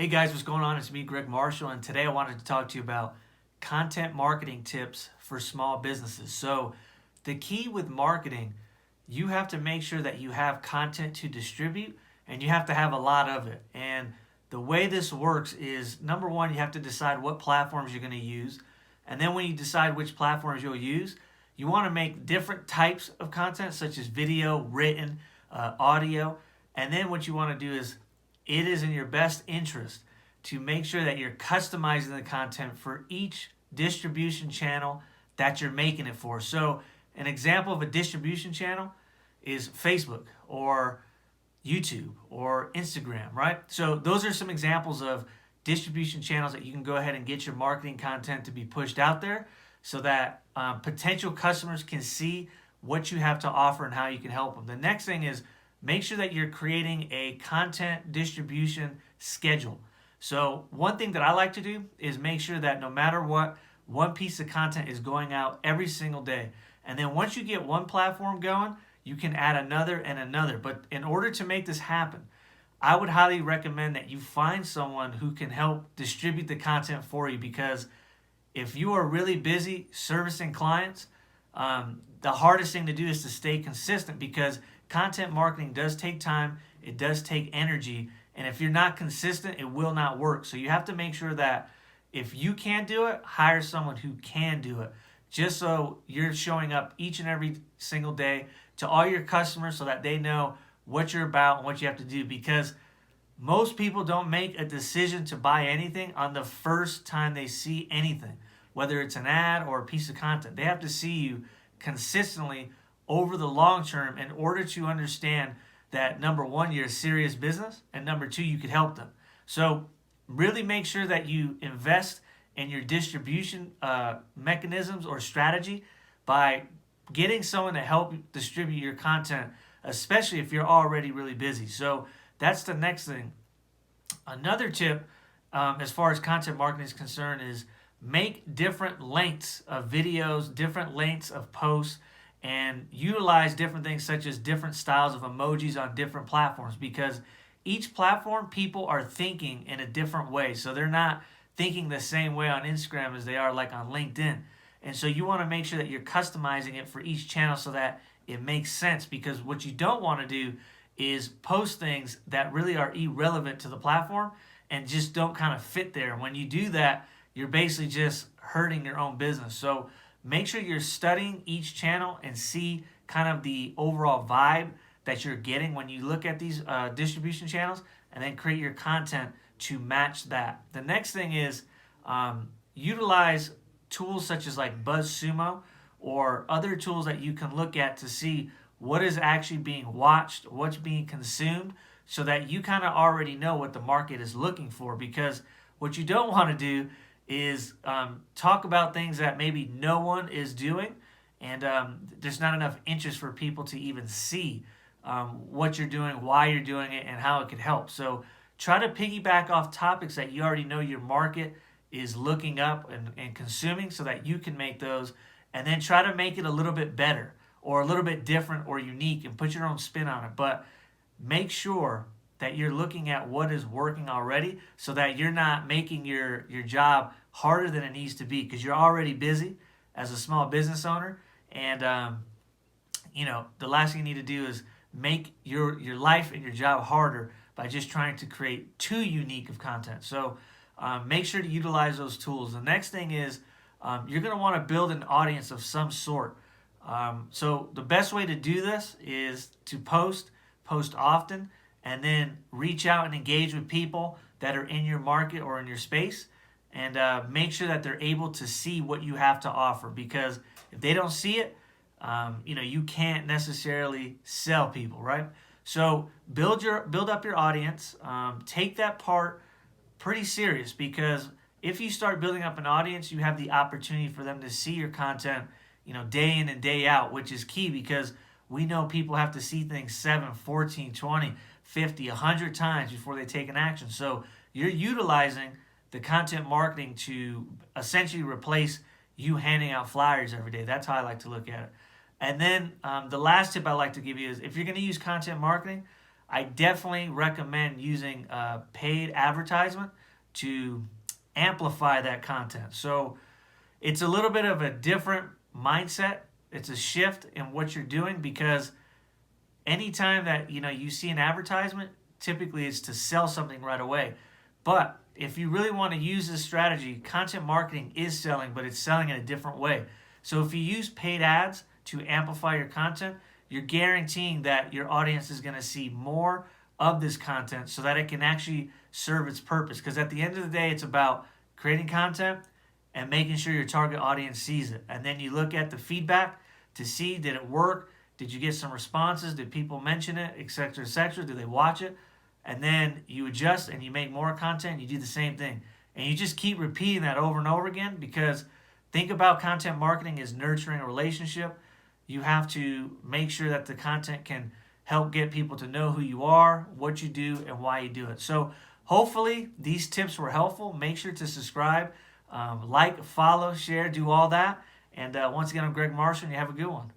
Hey guys, what's going on? It's me, Greg Marshall, and today I wanted to talk to you about content marketing tips for small businesses. So, the key with marketing, you have to make sure that you have content to distribute and you have to have a lot of it. And the way this works is number one, you have to decide what platforms you're going to use. And then when you decide which platforms you'll use, you want to make different types of content, such as video, written, audio. And then what you want to do is it is in your best interest to make sure that you're customizing the content for each distribution channel that you're making it for. So, an example of a distribution channel is Facebook or YouTube or Instagram, right? So, those are some examples of distribution channels that you can go ahead and get your marketing content to be pushed out there so that potential customers can see what you have to offer and how you can help them. The next thing is make sure that you're creating a content distribution schedule. So one thing that I like to do is make sure that no matter what, one piece of content is going out every single day. And then once you get one platform going, you can add another and another. But in order to make this happen, I would highly recommend that you find someone who can help distribute the content for you, because if you are really busy servicing clients, the hardest thing to do is to stay consistent, because content marketing does take time, it does take energy, and if you're not consistent, it will not work. So you have to make sure that if you can't do it, hire someone who can do it, just so you're showing up each and every single day to all your customers so that they know what you're about and what you have to do. Because most people don't make a decision to buy anything on the first time they see anything, whether it's an ad or a piece of content. They have to see you consistently over the long term in order to understand that, number one, you're a serious business, and number two, you could help them. So really make sure that you invest in your distribution mechanisms or strategy by getting someone to help distribute your content, especially if you're already really busy. So that's the next thing. Another tip, as far as content marketing is concerned, is make different lengths of videos, different lengths of posts, and utilize different things such as different styles of emojis on different platforms, because each platform, people are thinking in a different way. So they're not thinking the same way on Instagram as they are like on LinkedIn. And so you want to make sure that you're customizing it for each channel so that it makes sense, because what you don't want to do is post things that really are irrelevant to the platform and just don't kind of fit there. When you do that, you're basically just hurting your own business. So make sure you're studying each channel and see kind of the overall vibe that you're getting when you look at these distribution channels, and then create your content to match that. The next thing is utilize tools such as like BuzzSumo or other tools that you can look at to see what is actually being watched, what's being consumed, so that you kind of already know what the market is looking for. Because what you don't want to do is talk about things that maybe no one is doing, and there's not enough interest for people to even see what you're doing, why you're doing it, and how it could help. So try to piggyback off topics that you already know your market is looking up and consuming, so that you can make those, and then try to make it a little bit better or a little bit different or unique and put your own spin on it. But make sure that you're looking at what is working already, so that you're not making your job harder than it needs to be, because you're already busy as a small business owner. And the last thing you need to do is make your life and your job harder by just trying to create too unique of content. So make sure to utilize those tools. The next thing is you're going to want to build an audience of some sort. So the best way to do this is to post often, and then reach out and engage with people that are in your market or in your space, and make sure that they're able to see what you have to offer. Because if they don't see it, you can't necessarily sell people, right? So build up your audience. Take that part pretty serious, because if you start building up an audience, you have the opportunity for them to see your content, day in and day out, which is key, because we know people have to see things 7, 14, 20, 50, 100 times before they take an action. So you're utilizing the content marketing to essentially replace you handing out flyers every day. That's how I like to look at it. And then the last tip I like to give you is, if you're going to use content marketing, I definitely recommend using paid advertisement to amplify that content. So it's a little bit of a different mindset. It's a shift in what you're doing, because anytime that you see an advertisement, typically it's to sell something right away. But if you really want to use this strategy, content marketing is selling, but it's selling in a different way. So if you use paid ads to amplify your content, you're guaranteeing that your audience is going to see more of this content so that it can actually serve its purpose. Because at the end of the day, it's about creating content and making sure your target audience sees it. And then you look at the feedback to see, did it work? Did you get some responses? Did people mention it, etc., etc.? Did they watch it? And then you adjust and you make more content. You do the same thing. And you just keep repeating that over and over again, because think about content marketing as nurturing a relationship. You have to make sure that the content can help get people to know who you are, what you do, and why you do it. So hopefully these tips were helpful. Make sure to subscribe, like, follow, share, do all that. And once again, I'm Greg Marshall, and you have a good one.